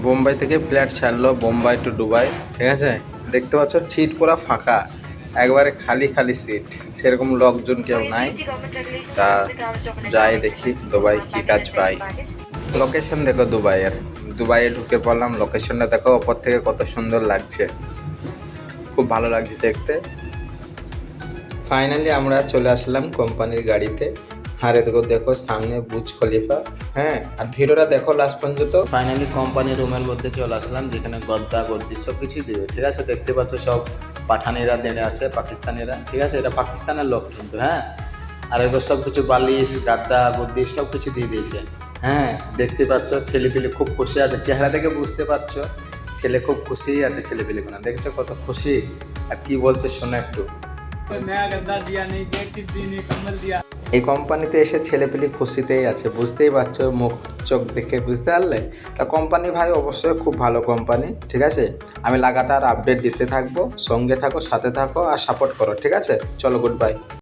বোম্বাই থেকে ফ্লাইট ছাড়লো Bombay two Dubai, ঠিক আছে। দেখতে পাচ্ছ সিট পুরো ফাঁকা, একবারে খালি খালি সিট, সেরকম লোকজন কেউ নাই। তা যাই দেখি দুবাই কি কাজ পাই। লোকেশন দেখো দুবাইয়ের, দুবাইয়ে ঢুকে পড়লাম। লোকেশনটা দেখো ওপর থেকে কত সুন্দর লাগছে, খুব ভালো লাগছে দেখতে। ফাইনালি আমরা চলে আসলাম কোম্পানির গাড়িতে। আর দেখো দেখো সামনে বুর্জ খলিফা। হ্যাঁ, আর ভিডিওটা দেখো লাস্ট পর্যন্ত। ফাইনালি কোম্পানির রুমের মধ্যে চলে আসলাম, যেখানে গদ্দা গদ্দি সব কিছুই দেবে, ঠিক আছে। দেখতে পাচ্ছ সব পাঠানিরা দেড়ে আছে, পাকিস্তানিরা, ঠিক আছে। এটা পাকিস্তানের লোক কিন্তু, হ্যাঁ। আর এগুলো সব কিছু বালিশ গাদ্দা গদ্দি সব কিছু দিয়ে দিয়েছে। হ্যাঁ, দেখতে পাচ্ছ ছেলেপিলে খুব খুশি আছে, চেহারা দেখে বুঝতে পারছো ছেলে খুব খুশিই আছে। ছেলেপিলেগুলো দেখছো কত খুশি, আর কি বলছে শোনো একটু। এই কোম্পানিতে এসে ছেলেপিলি খুশিতেই আছে, বুঝতেই পারছো, মুখ চোখ দেখে বুঝতে পারলে। তা কোম্পানি ভাই অবশ্যই খুব ভালো কোম্পানি, ঠিক আছে। আমি লাগাতার আপডেট দিতে থাকবো, সঙ্গে থাকো, সাথে থাকো আর সাপোর্ট করো, ঠিক আছে। চলো, গুড বাই।